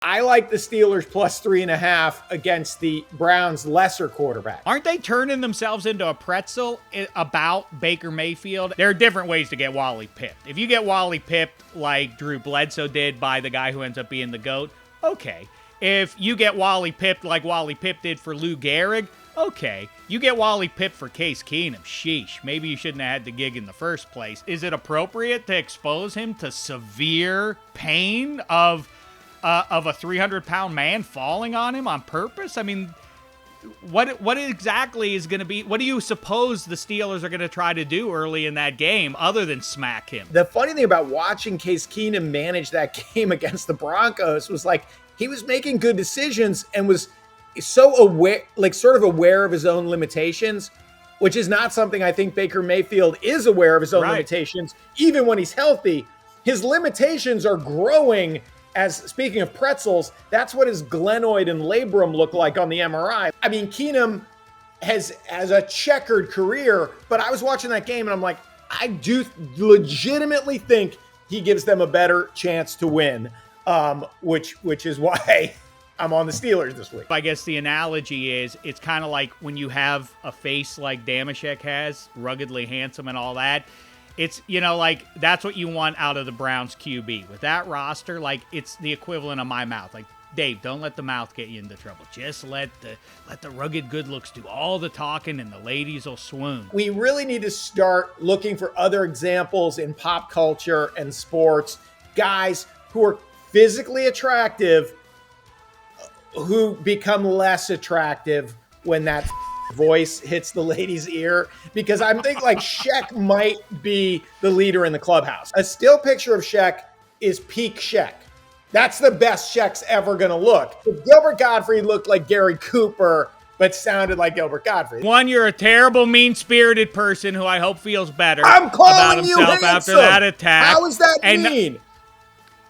I like the Steelers plus 3.5 against the Browns' lesser quarterback. Aren't they turning themselves into a pretzel about Baker Mayfield? There are different ways to get Wally pipped. If you get Wally pipped like Drew Bledsoe did by the guy who ends up being the GOAT, okay. If you get Wally pipped like Wally Pipp did for Lou Gehrig, okay. You get Wally pipped for Case Keenum, sheesh. Maybe you shouldn't have had the gig in the first place. Is it appropriate to expose him to severe pain of a 300-pound man falling on him on purpose? I mean, what exactly is going to be, what do you suppose the Steelers are going to try to do early in that game other than smack him? The funny thing about watching Case Keenum manage that game against the Broncos was like he was making good decisions and was so aware, like sort of aware of his own limitations, which is not something I think Baker Mayfield is aware of his own limitations, even when he's healthy. His limitations are growing. As speaking of pretzels, that's what his glenoid and labrum look like on the MRI. I mean, Keenum has a checkered career, but I was watching that game and I'm like, I do legitimately think he gives them a better chance to win, which is why I'm on the Steelers this week. I guess the analogy is it's kind of like when you have a face like Dameshek has, ruggedly handsome and all that. It's, you know, like, that's what you want out of the Browns QB. With that roster, like, it's the equivalent of my mouth. Like, Dave, don't let the mouth get you into trouble. Just let the rugged good looks do all the talking and the ladies will swoon. We really need to start looking for other examples in pop culture and sports. Guys who are physically attractive who become less attractive when that voice hits the lady's ear, because I think like Shek might be the leader in the clubhouse. A still picture of Shek is peak Shek. That's the best Shek's ever going to look. If Gilbert Gottfried looked like Gary Cooper, but sounded like Gilbert Gottfried. One, you're a terrible, mean-spirited person who I hope feels better I'm calling about you himself after that attack. How is that mean?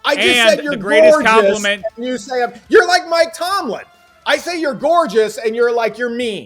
I just said you're the greatest gorgeous, compliment. and you say you're like Mike Tomlin. I say you're gorgeous, and you're like, you're mean.